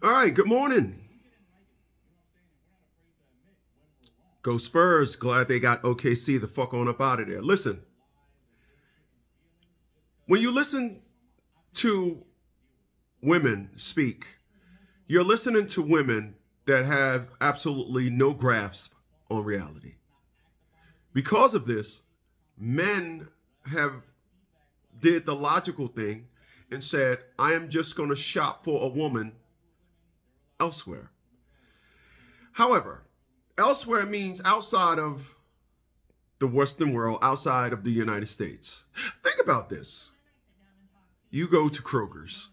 All right, good morning. Go Spurs. Glad they got OKC the fuck on up out of there. Listen, when you listen to women speak, you're listening to women that have absolutely no grasp on reality. Because of this, men have did the logical thing and said, I am just going to shop for a woman elsewhere. However, elsewhere means outside of the Western world, outside of the United States. Think about this. You go to Kroger's,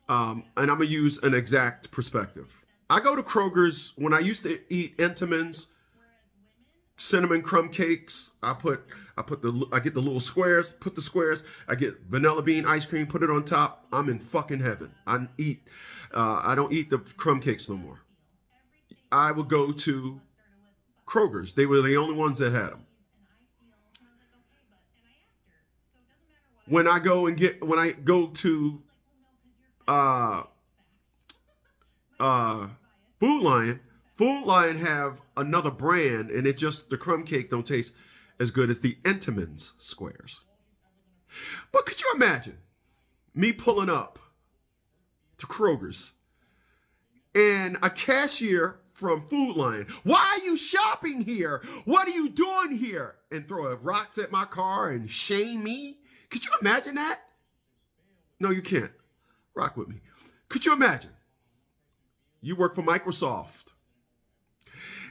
and I'm going to use an exact perspective. I go to Kroger's when I used to eat Entenmann's, cinnamon crumb cakes. I get the little squares, put the squares. I get vanilla bean ice cream, put it on top. I'm in fucking heaven. I don't eat the crumb cakes no more. I would go to Kroger's. They were the only ones that had them. When I go to uh uh Food Lion, Food Lion have another brand, and it just the crumb cake don't taste as good as the Entenmann's squares. But could you imagine me pulling up to Kroger's and a cashier from Food Lion, why are you shopping here? What are you doing here? And throw rocks at my car and shame me? Could you imagine that? No, you can't. Rock with me. Could you imagine? You work for Microsoft.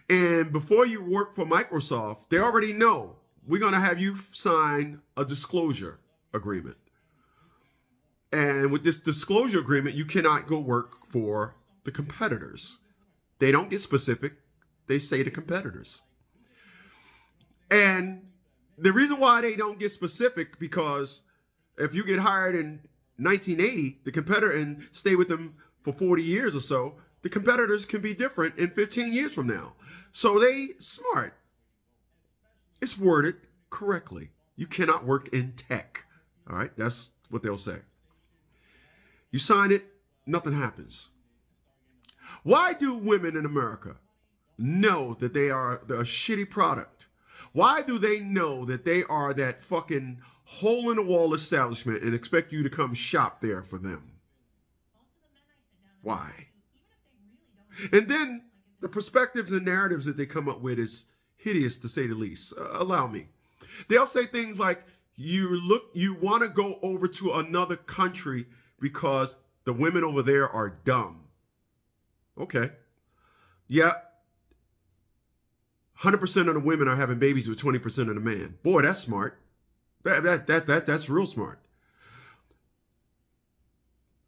And before you work for Microsoft, they already know we're going to have you sign a disclosure agreement. And with this disclosure agreement, you cannot go work for the competitors. They don't get specific. They say the competitors. And the reason why they don't get specific, because if you get hired in 1980, the competitor, and stay with them for 40 years or so, the competitors can be different in 15 years from now. So they smart. It's worded correctly. You cannot work in tech. All right, that's what they'll say. You sign it, nothing happens. Why do women in America know that they are a shitty product? Why do they know that they are that fucking hole in the wall establishment and expect you to come shop there for them? Why? And then the perspectives and narratives that they come up with is hideous, to say the least. Allow me. They'll say things like, you want to go over to another country because the women over there are dumb. Okay. Yeah. 100% of the women are having babies with 20% of the man. Boy, that's smart. That's real smart.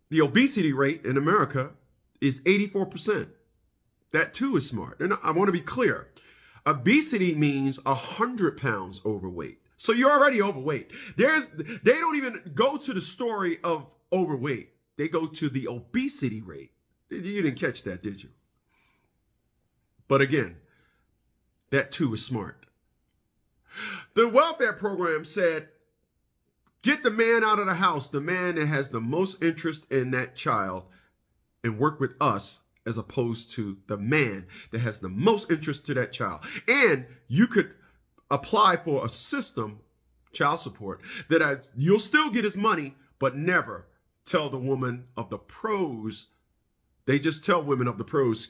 The obesity rate in America is 84%. That too is smart. And I want to be clear. Obesity means 100 pounds overweight. So you're already overweight. They don't even go to the story of overweight. They go to the obesity rate. You didn't catch that, did you? But again, that too is smart. The welfare program said, get the man out of the house, the man that has the most interest in that child, and work with us, as opposed to the man that has the most interest to that child. And you could apply for a system, child support, that you'll still get his money, but never tell the woman of the pros. They just tell women of the pros,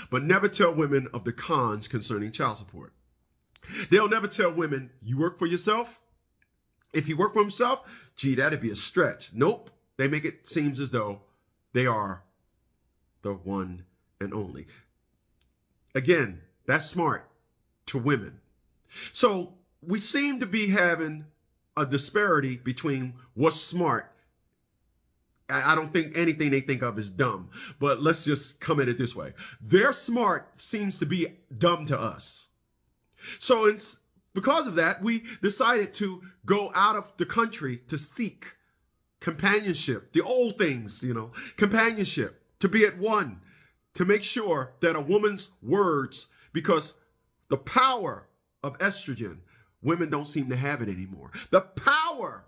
but never tell women of the cons concerning child support. They'll never tell women, you work for yourself? If he worked for himself, gee, that'd be a stretch. Nope. They make it seem as though they are the one and only. Again, that's smart to women. So we seem to be having a disparity between what's smart. I don't think anything they think of is dumb, but let's just come at it this way. Their smart seems to be dumb to us. So because of that, we decided to go out of the country to seek companionship, the old things, companionship, to be at one, to make sure that a woman's words, because the power of estrogen, women don't seem to have it anymore. The power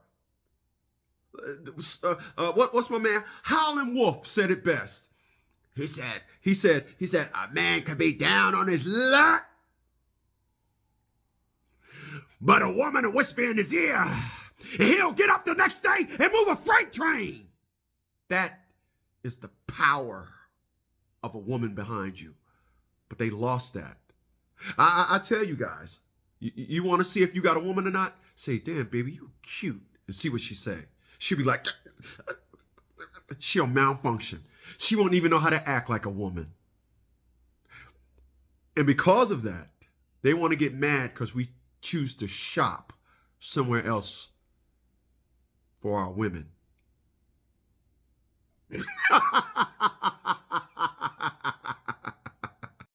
What's my man? Howlin' Wolf said it best. He said, a man can be down on his luck, but a woman will whisper in his ear, and he'll get up the next day and move a freight train. That is the power of a woman behind you. But they lost that. I tell you guys, you want to see if you got a woman or not? Say, damn, baby, you cute. And see what she say. She'll be like, she'll malfunction. She won't even know how to act like a woman. And because of that, they want to get mad because we choose to shop somewhere else for our women.